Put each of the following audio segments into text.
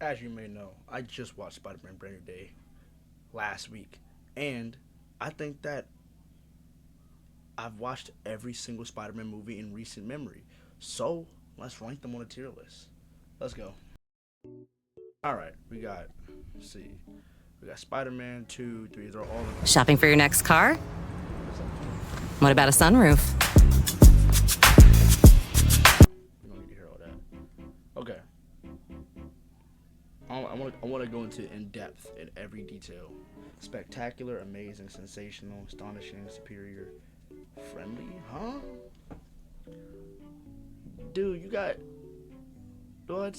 As you may know, I just watched Spider-Man Brand New Day last week, and I think that I've watched every single Spider-Man movie in recent memory. So let's rank them on a tier list. Let's go. All right, let's see, we got Spider-Man 2, 3. They're all in order. Shopping for your next car? What's up? What about a sunroof? You don't need to hear all that. Okay, I want to go into in depth in every detail. Spectacular, amazing, sensational, astonishing, superior, friendly, huh? Dude, you got what?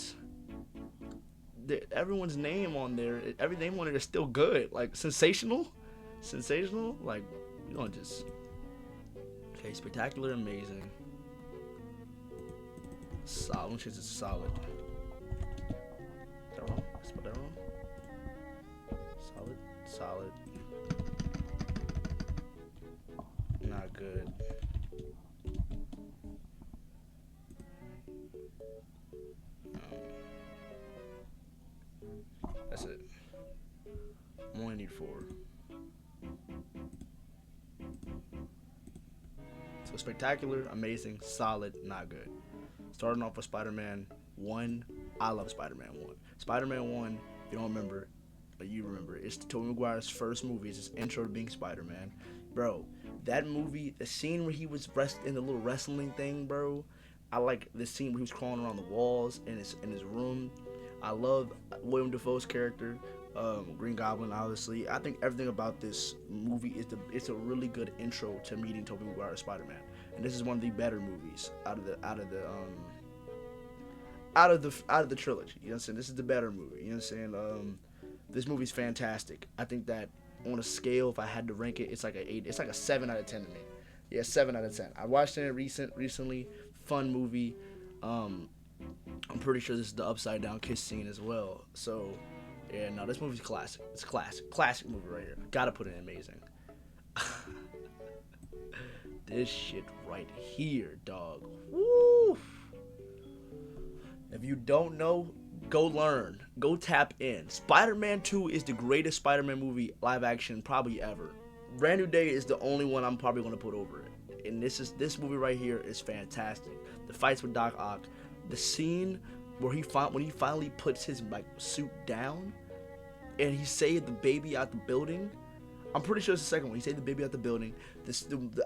Everyone's name on there, every name on it is still good. Like sensational. Like you don't just okay. Spectacular, amazing, solid. Which is solid. Is that wrong? I spelled that wrong. Solid. Not good. That's it. I only need 4. So spectacular, amazing, solid, not good. Starting off with Spider-Man 1. I love Spider-Man 1. Spider-Man 1, if you don't remember, but you remember, it's Tobey Maguire's first movie. It's his intro to being Spider-Man. Bro, that movie, the scene where he was in the little wrestling thing, bro. I like the scene where he was crawling around the walls in his room. I love William Dafoe's character, Green Goblin. Obviously, I think everything about this movie it's a really good intro to meeting Tobey Maguire as Spider-Man, and this is one of the better movies out of the trilogy. You know what I'm saying? This is the better movie. You know what I'm saying? This movie's fantastic. I think that on a scale, if I had to rank it, it's like a 8. It's like a 7 out of 10 to me. Yeah, 7 out of 10. I watched it recently. Fun movie. I'm pretty sure this is the upside down kiss scene as well. So, yeah, no, this movie's classic. It's classic movie right here. Gotta put it in amazing. This shit right here, dog. Woo! If you don't know, go learn. Go tap in. Spider-Man 2 is the greatest Spider-Man movie live action probably ever. Brand New Day is the only one I'm probably gonna put over it. And this movie right here is fantastic. The fights with Doc Ock, the scene where when he finally puts his like suit down and he saved the baby out the building. I'm pretty sure it's the second one. He saved the baby out the building.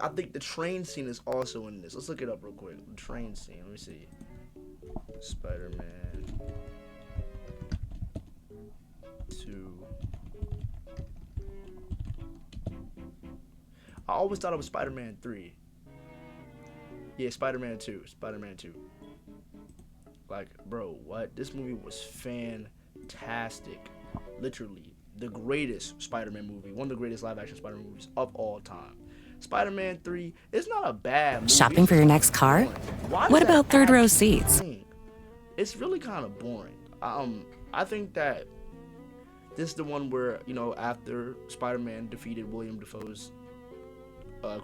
I think the train scene is also in this. Let's look it up real quick. The train scene. Let me see. Spider-Man 2. I always thought it was Spider-Man 3. Yeah, Spider-Man 2. Spider-Man 2. Like, bro, what? This movie was fantastic. Literally, the greatest Spider-Man movie. One of the greatest live-action Spider-Man movies of all time. Spider-Man 3 is not a bad movie. Shopping for your next car? What about third row seats? It's really kind of boring. I think that this is the one where, after Spider-Man defeated William Dafoe's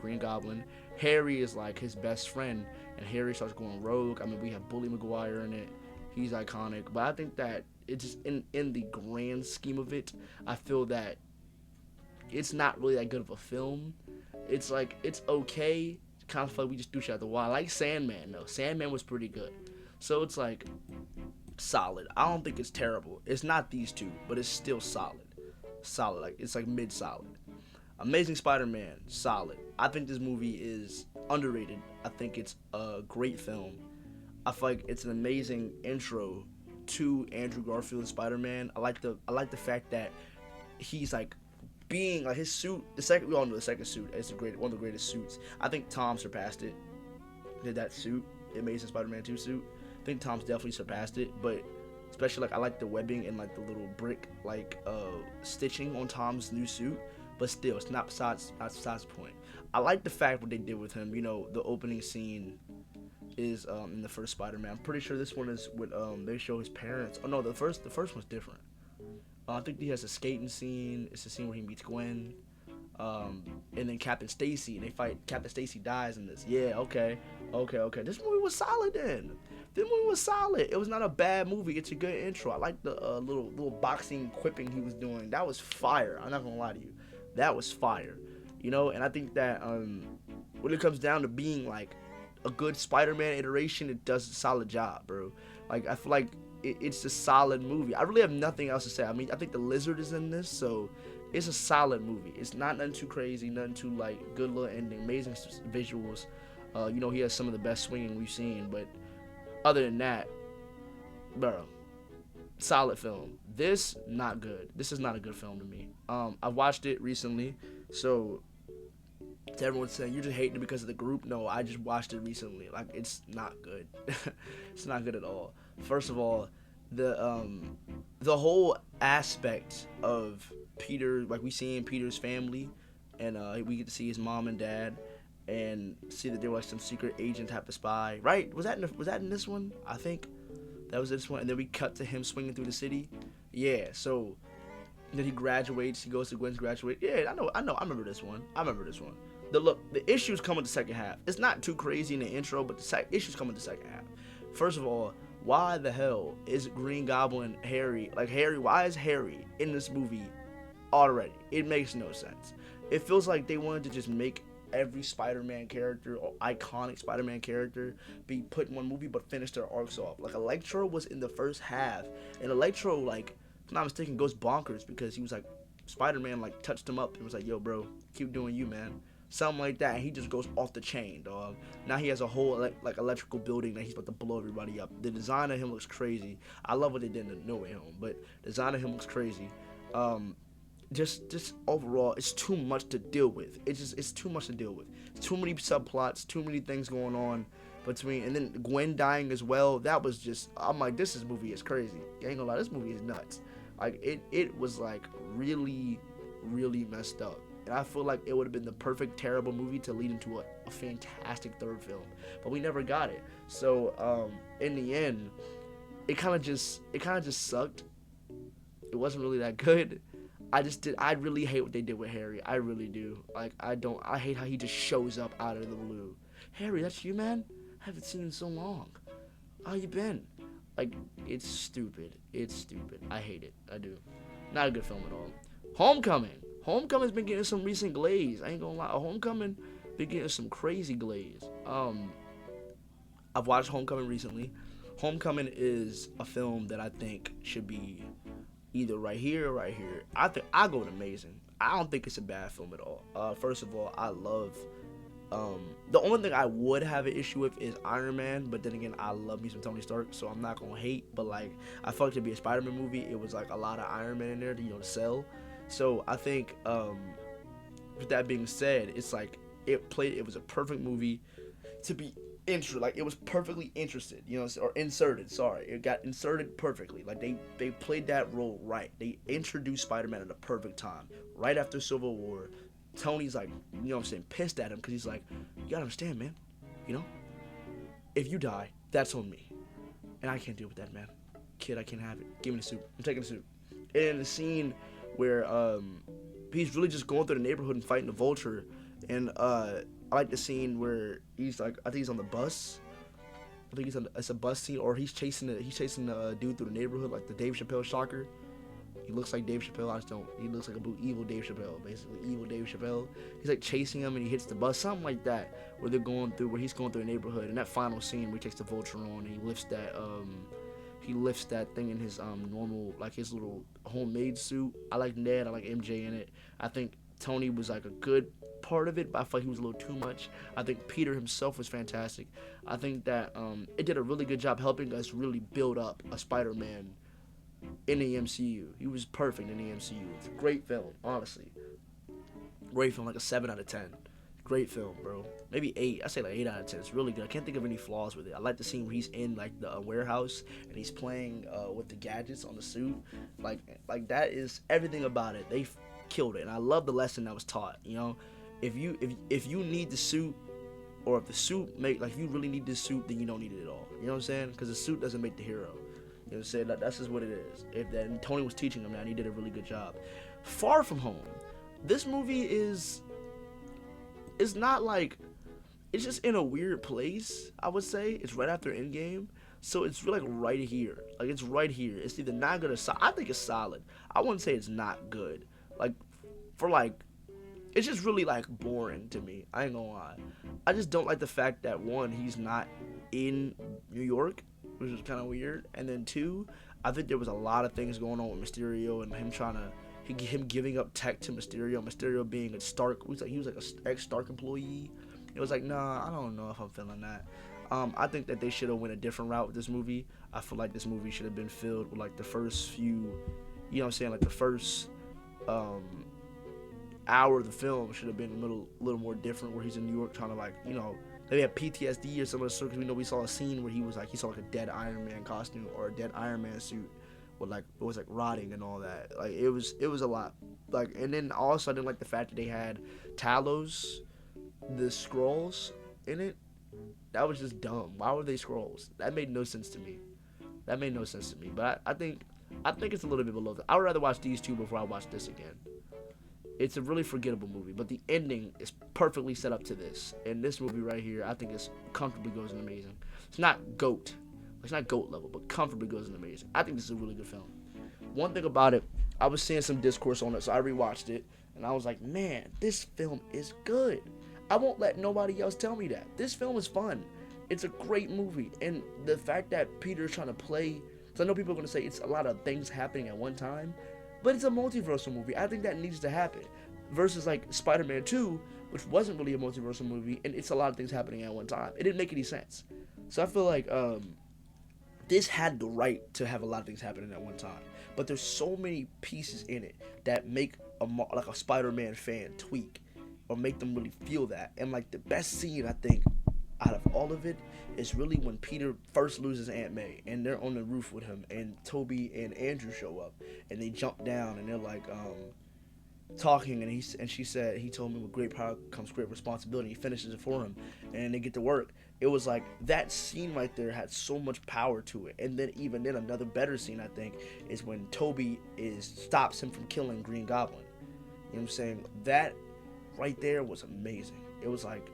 Green Goblin, Harry is like his best friend, and Harry starts going rogue. I mean, we have Bully Maguire in it. He's iconic, but I think that it's just in the grand scheme of it, I feel that it's not really that good of a film. It's like it's okay. It's kind of like we just do shit at the wall. I like Sandman though. Sandman was pretty good, so it's like solid. I don't think it's terrible. It's not these two, but it's still solid. Solid, like it's like mid solid. Amazing Spider-Man, solid. I think this movie is underrated. I think it's a great film. I feel like it's an amazing intro to Andrew Garfield's Spider-Man. I like the fact that he's like being like his suit. We all know the second suit is one of the greatest suits. I think Tom surpassed it. Did that suit, Amazing Spider-Man 2 suit. I think Tom's definitely surpassed it, but especially like I like the webbing and like the little brick like stitching on Tom's new suit. But still, it's not besides the point. I like the fact what they did with him. The opening scene is in the first Spider-Man. I'm pretty sure this one is with they show his parents. Oh no, the first one's different. I think he has a skating scene. It's the scene where he meets Gwen, and then Captain Stacy, and they fight. Captain Stacy dies in this. Yeah, okay. This movie was solid then. The movie was solid. It was not a bad movie. It's a good intro. I like the little boxing quipping he was doing. That was fire. I'm not gonna lie to you. That was fire. You know, and I think that when it comes down to being like a good Spider-Man iteration, it does a solid job, bro. Like I feel like it's a solid movie. I really have nothing else to say. I mean, I think the Lizard is in this, so it's a solid movie. It's not nothing too crazy, nothing too like good little ending, amazing visuals. You know, he has some of the best swinging we've seen, but other than that, bro, solid film. This not good. This is not a good film to me. I watched it recently, so to everyone saying you're just hating it because of the group, no, I just watched it recently. Like, it's not good. It's not good at all. First of all, the whole aspect of Peter, like we see in Peter's family, and we get to see his mom and dad, and see that there was some secret agent type of spy. Right? Was that in this one? I think that was this one. And then we cut to him swinging through the city. Yeah. So then he graduates. He goes to Gwen's graduate. Yeah, I know. I remember this one. The issues come in the second half. It's not too crazy in the intro, but the issues come in the second half. First of all, why the hell is Green Goblin Harry? Like, Harry, why is Harry in this movie already? It makes no sense. It feels like they wanted to just make every Spider-Man character or iconic Spider-Man character be put in one movie, but finish their arcs off. Like, Electro was in the first half, and Electro, like, if I'm not mistaken, goes bonkers because he was like, Spider-Man, like, touched him up and was like, yo, bro, keep doing you, man. Something like that, and he just goes off the chain, dog. Now he has a whole like electrical building that he's about to blow everybody up. The design of him looks crazy. I love what they did in No Way Home, but the design of him looks crazy. Just overall, it's too much to deal with. It's too much to deal with. Too many subplots, too many things going on between, and then Gwen dying as well. That was just, I'm like, this movie is crazy. I ain't gonna lie, this movie is nuts. Like it was like really, really messed up. And I feel like it would have been the perfect terrible movie to lead into a fantastic third film, but we never got it. So in the end, it kind of just sucked. It wasn't really that good. I really hate what they did with Harry. I really do. Like, I hate how he just shows up out of the blue. Harry, that's you, man? I haven't seen you in so long. How you been? Like, it's stupid. I hate it. I do. Not a good film at all. Homecoming's been getting some recent glaze. I ain't gonna lie. Homecoming been getting some crazy glaze. I've watched Homecoming recently. Homecoming is a film that I think should be either right here or right here. I go with amazing. I don't think it's a bad film at all. First of all, I love. The only thing I would have an issue with is Iron Man, but then again, I love me some Tony Stark, so I'm not gonna hate. But like, I felt like to be a Spider-Man movie, it was like a lot of Iron Man in there, to sell. So I think, with that being said, it's like it was a perfect movie to be like it was perfectly interested, or inserted. Sorry, it got inserted perfectly. Like they played that role right. They introduced Spider-Man at the perfect time, right after Civil War. Tony's like, pissed at him because he's like, you gotta understand, man. If you die, that's on me, and I can't deal with that, man. Kid, I can't have it. Give me the suit. I'm taking the suit. And the scene where he's really just going through the neighborhood and fighting the Vulture, and I like the scene where he's like, I think he's on the bus. I think it's a bus scene, or he's chasing the dude through the neighborhood, like the Dave Chappelle shocker. He looks like Dave Chappelle. He looks like evil Dave Chappelle, basically evil Dave Chappelle. He's like chasing him and he hits the bus, something like that, where he's going through the neighborhood. And that final scene where he takes the Vulture on and he lifts that thing in his normal, like his little homemade suit. I like Ned. I like MJ in it. I think Tony was like a good part of it, but I felt like he was a little too much. I think Peter himself was fantastic. I think that it did a really good job helping us really build up a Spider-Man in the MCU. He was perfect in the MCU. It's a great film, honestly. Great film, like a 7 out of 10. Great film, bro. Maybe 8. I say like 8 out of 10. It's really good. I can't think of any flaws with it. I like the scene where he's in like the warehouse and he's playing with the gadgets on the suit. Like that is everything about it. They killed it, and I love the lesson that was taught. If you need the suit, or if the suit if you really need this suit, then you don't need it at all. You know what I'm saying? Because the suit doesn't make the hero. You know what I'm saying? That's just what it is. And Tony was teaching him that, and he did a really good job. Far From Home. This movie is not like, it's just in a weird place, I would say. It's right after Endgame. So it's really like right here. Like it's right here. It's either not good or solid. I think it's solid. I wouldn't say it's not good. Like for like it's just really like boring to me. I ain't gonna lie. I just don't like the fact that one, he's not in New York, which is kind of weird, and then two, I think there was a lot of things going on with Mysterio and him trying to. Him giving up tech to Mysterio, Mysterio being a Stark, he was like a ex-Stark employee. It was like, nah, I don't know if I'm feeling that. I think that they should have went a different route with this movie. I feel like this movie should have been filled with like the first few, you know what I'm saying, like the first hour of the film should have been a little more different, where he's in New York trying to like, you know, maybe have PTSD or some of the sort. Because we know we saw a scene where he saw like a dead Iron Man costume or a dead Iron Man suit, with like it was like rotting and all that. Like it was a lot. Like, and then also I didn't like the fact that they had Talos, the scrolls in it. That was just dumb. Why were they scrolls? That made no sense to me. But I think it's a little bit below that. I would rather watch these two before I watch this again. It's a really forgettable movie, but the ending is perfectly set up to this. And this movie right here, I think it's comfortably goes in amazing. It's not GOAT. It's not GOAT level, but comfortably goes in amazing. I think this is a really good film. One thing about it, I was seeing some discourse on it, so I rewatched it, and I was like, man, this film is good. I won't let nobody else tell me that. This film is fun. It's a great movie. And the fact that Peter's trying to play, because I know people are going to say it's a lot of things happening at one time, but it's a multiversal movie. I think that needs to happen. Versus like Spider-Man 2, which wasn't really a multiversal movie, and it's a lot of things happening at one time. It didn't make any sense. So I feel like this had the right to have a lot of things happening at one time. But there's so many pieces in it that make a Spider-Man fan tweak or make them really feel that. And like the best scene, I think, out of all of it is really when Peter first loses Aunt May and they're on the roof with him, and Toby and Andrew show up and they jump down and they're like talking, and she said, he told me with great power comes great responsibility. He finishes it for him and they get to work. It was like that scene right there had so much power to it. And then even then, another better scene I think is when Toby stops him from killing Green Goblin. You know what I'm saying? That right there was amazing. It was like,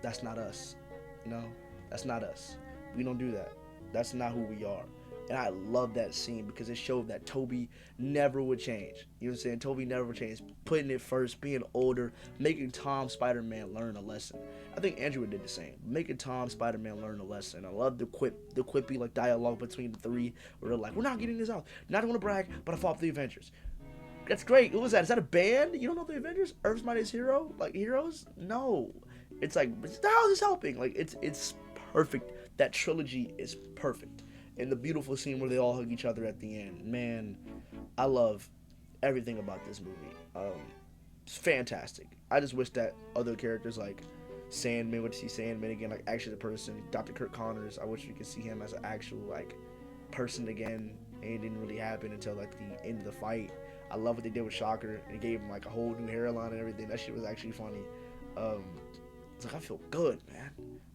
that's not us. You know, that's not us. We don't do that. That's not who we are. And I love that scene because it showed that Toby never would change. You know what I'm saying? Toby never would change. Putting it first, being older, making Tom Spider-Man learn a lesson. I think Andrew did the same. Making Tom Spider-Man learn a lesson. I love the quippy like dialogue between the three where they're like, we're not getting this out. Not want to brag, but I fought for the Avengers. That's great. What was that? Is that a band? You don't know the Avengers? Earth's Mightiest Hero? Like heroes? No. It's like, how is this helping? Like it's perfect. That trilogy is perfect. And the beautiful scene where they all hug each other at the end. Man, I love everything about this movie. It's fantastic. I just wish that other characters like Sandman, would see Sandman again, like actually the person. Dr. Kirk Connors, I wish we could see him as an actual like person again. And it didn't really happen until like the end of the fight. I love what they did with Shocker, and it gave him like a whole new hairline and everything. That shit was actually funny. It's like, I feel good, man.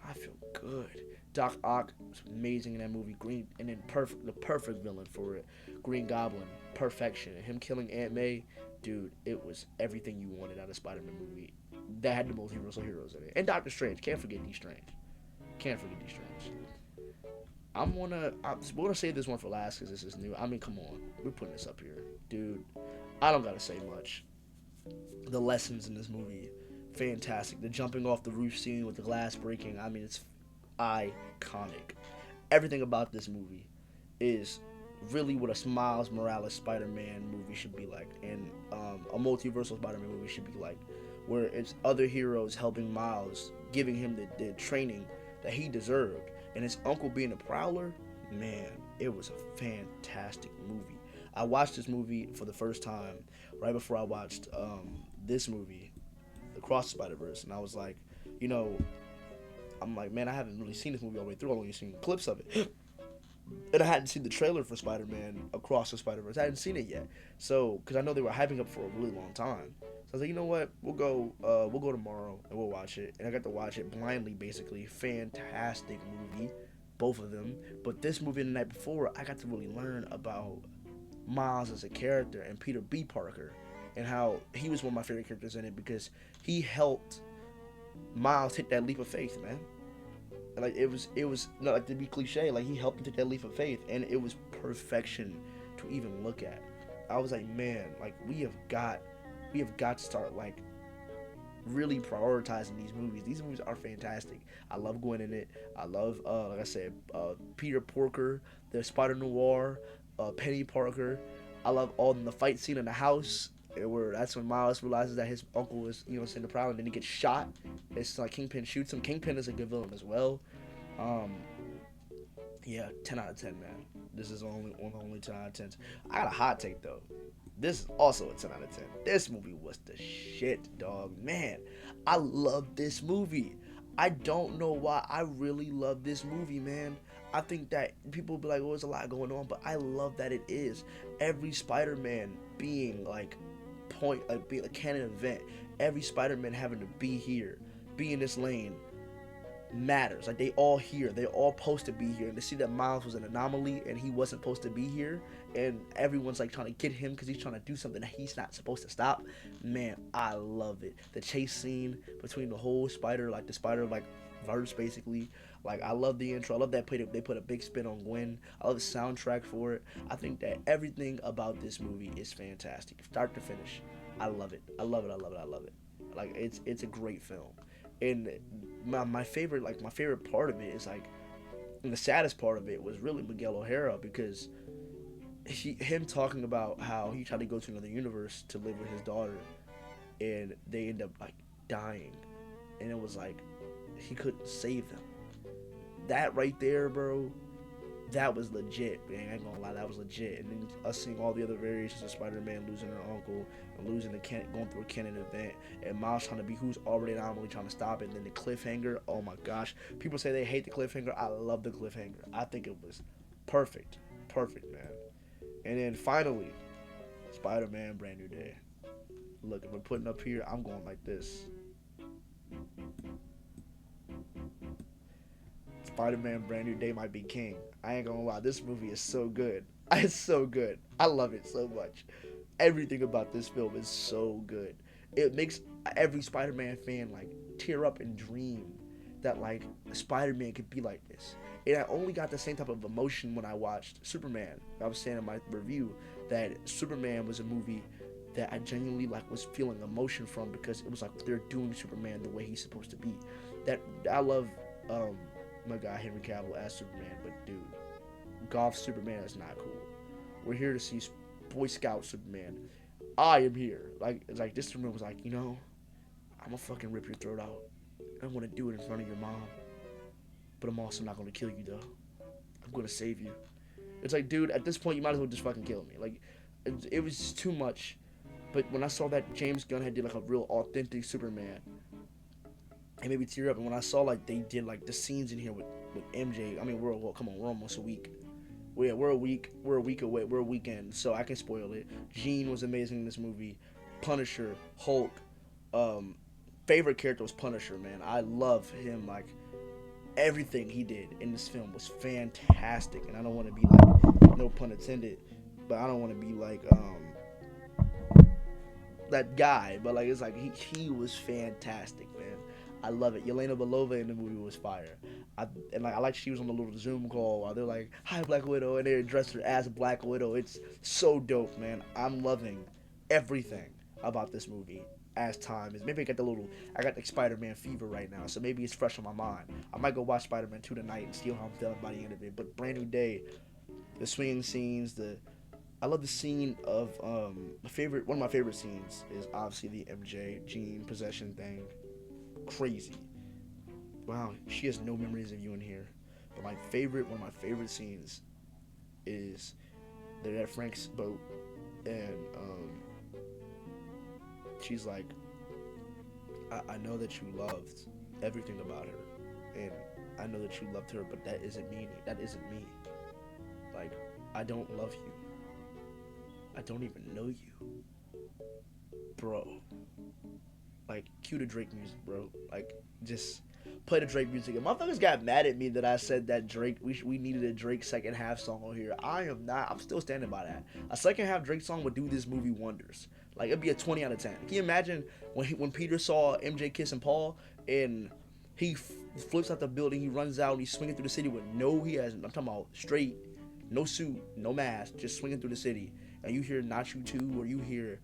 I feel good. Doc Ock was amazing in that movie. Green, and then the perfect villain for it. Green Goblin, perfection. And him killing Aunt May, dude, it was everything you wanted out of Spider-Man movie. That had the multiversal heroes in it. And Doctor Strange. Can't forget D. Strange. We're gonna save this one for last because this is new. I mean, come on, we're putting this up here, dude. I don't gotta say much. The lessons in this movie, fantastic. The jumping off the roof scene with the glass breaking. I mean, it's iconic. Everything about this movie is really what a Miles Morales Spider-Man movie should be like, and a multiversal Spider-Man movie should be like, where it's other heroes helping Miles, giving him the training that he deserved. And his uncle being a Prowler, man, it was a fantastic movie. I watched this movie for the first time right before I watched this movie, Across the Spider-Verse, and I was like, you know, I'm like, man, I haven't really seen this movie all the way through. I've only seen clips of it. And I hadn't seen the trailer for Spider-Man Across the Spider-Verse. I hadn't seen it yet. So, because I know they were hyping up for a really long time. So I was like, you know what? We'll go tomorrow and we'll watch it. And I got to watch it blindly, basically. Fantastic movie, both of them. But this movie the night before, I got to really learn about Miles as a character and Peter B. Parker and how he was one of my favorite characters in it because he helped Miles hit that leap of faith, man. Like it was not like to be cliche. Like he helped me take that leap of faith, and it was perfection to even look at. I was like, man, like we have got to start like really prioritizing these movies. These movies are fantastic. I love Gwen in it. I love, like I said, Peter Porker, the Spider Noir, Penny Parker. I love all the fight scene in the house. Where that's when Miles realizes that his uncle is, in the problem, and then he gets shot. It's like Kingpin shoots him. Kingpin is a good villain as well. Um, yeah, 10 out of 10, man. This is only one of the only 10 out of 10s. I got a hot take though. This is also a 10 out of 10. This movie was the shit, dog. Man, I love this movie. I don't know why. I really love this movie, man. I think that people be like, oh, there's a lot going on, but I love that it is. Every Spider-Man being like being a canon event. Every Spider-Man having to be here, be in this lane, matters. Like they all here, they all supposed to be here, and to see that Miles was an anomaly and he wasn't supposed to be here, and everyone's like trying to get him because he's trying to do something that he's not supposed to stop. Man, I love it. The chase scene between the whole spider verse basically. Like I love the intro. I love that they put a big spin on Gwen. I love the soundtrack for it. I think that everything about this movie is fantastic, start to finish. I love it. I love it. I love it. I love it. Like it's a great film. And my favorite part of it is like, and the saddest part of it was really Miguel O'Hara, because him talking about how he tried to go to another universe to live with his daughter, and they end up like dying, and it was like he couldn't save them. That right there, bro, that was legit, man. I ain't gonna lie, that was legit. And then us seeing all the other variations of Spider-Man losing her uncle and losing going through a canon event, and Miles trying to be who's already an anomaly trying to stop it, and then the cliffhanger. Oh my gosh, people say they hate the cliffhanger. I love the cliffhanger. I think it was perfect, man. And then finally, Spider-Man: Brand New Day. Look, if we're putting up here, I'm going like this. Spider-Man: Brand New Day might be king. I ain't gonna lie, this movie is so good. It's so good. I love it so much. Everything about this film is so good. It makes every Spider-Man fan like tear up and dream that like Spider-Man could be like this. And I only got the same type of emotion when I watched Superman. I was saying in my review that Superman was a movie that I genuinely like was feeling emotion from, because it was like they're doing Superman the way he's supposed to be. That I love my guy Henry Cavill as Superman, but dude, golf Superman is not cool. We're here to see Boy Scout Superman. I am here. Like it's like this Superman was like, I'm gonna fucking rip your throat out. I want to do it in front of your mom, but I'm also not gonna kill you though. I'm gonna save you. It's like, dude, at this point you might as well just fucking kill me. Like it was just too much. But when I saw that James Gunn had did like a real authentic Superman, it made me tear up. And when I saw like they did like the scenes in here with MJ, I mean we're almost a week. We're a week away. We're a weekend, so I can spoil it. Jean was amazing in this movie. Punisher, Hulk. Favorite character was Punisher, man. I love him. Like everything he did in this film was fantastic. And I don't want to be like, no pun intended, but I don't want to be like that guy. But like it's like he was fantastic, man. I love it. Yelena Belova in the movie was fire. I like she was on the little Zoom call while they're like, "Hi, Black Widow," and they addressed her as Black Widow. It's so dope, man. I'm loving everything about this movie as time is. Maybe I got the Spider-Man fever right now, so maybe it's fresh on my mind. I might go watch Spider-Man 2 tonight and see how I'm feeling by the end of it. But Brand New Day, the swinging scenes, I love the scene of one of my favorite scenes is obviously the MJ Jean possession thing. Crazy. Wow, she has no memories of you in here. But one of my favorite scenes is they're at Frank's boat, and she's like, I know that you loved everything about her, and I know that you loved her, but that isn't me. Like, I don't love you. I don't even know you. Bro. Like, cue the Drake music, bro. Like, just play the Drake music. And motherfuckers got mad at me that I said that Drake, we needed a Drake second half song on here. I'm still standing by that. A second half Drake song would do this movie wonders. Like, it'd be a 20 out of 10. Can you imagine when Peter saw MJ kissing Paul, and He flips out the building. He runs out. And he's swinging through the city with I'm talking about straight, no suit, no mask, just swinging through the city. And you hear Not You Too, or you hear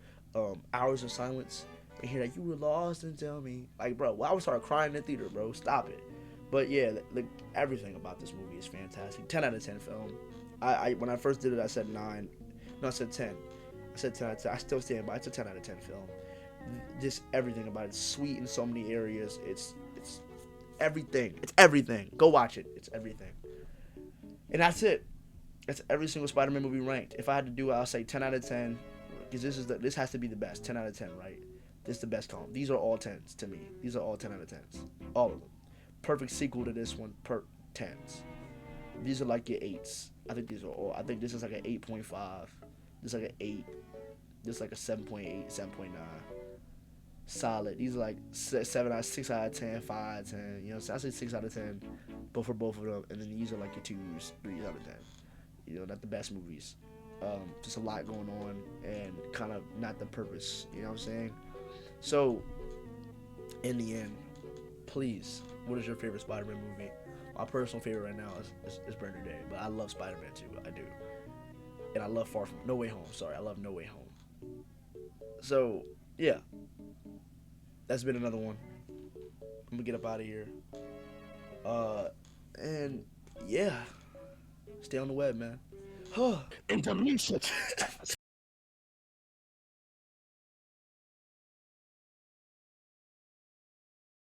Hours of Silence, and hear like, you were lost and tell me. Like, bro, I would start crying in the theater, bro. Stop it. But yeah, everything about this movie is fantastic. 10 out of 10 film. I when I first did it, I said 9. No, I said 10. I said 10 out of 10. I still stand by it. It's a 10 out of 10 film. Just everything about it. It's sweet in so many areas. It's everything. It's everything. Go watch it. It's everything. And that's it. That's every single Spider-Man movie ranked. If I had to do it, I'll say 10 out of 10. Because this has to be the best. 10 out of 10, right? This is the best column. These are all 10s to me. These are all 10 out of 10s. All of them. Perfect sequel to this one. 10s. These are like your 8s. I think these are all. I think this is like an 8.5. This is like an 8. This is like a 7.8, 7.9. Solid. These are like 6 out of 10, 5 out of 10. You know, so I say 6 out of 10, but for both of them. And then these are like your 2s, 3 out of 10. You know, not the best movies. Just a lot going on and kind of not the purpose. You know what I'm saying? So, in the end, please, what is your favorite Spider-Man movie? My personal favorite right now is Brand New Day, but I love Spider-Man too. I do. And I love No Way Home. Sorry, I love No Way Home. So, yeah. That's been another one. I'm gonna get up out of here. And yeah. Stay on the web, man. Intermission.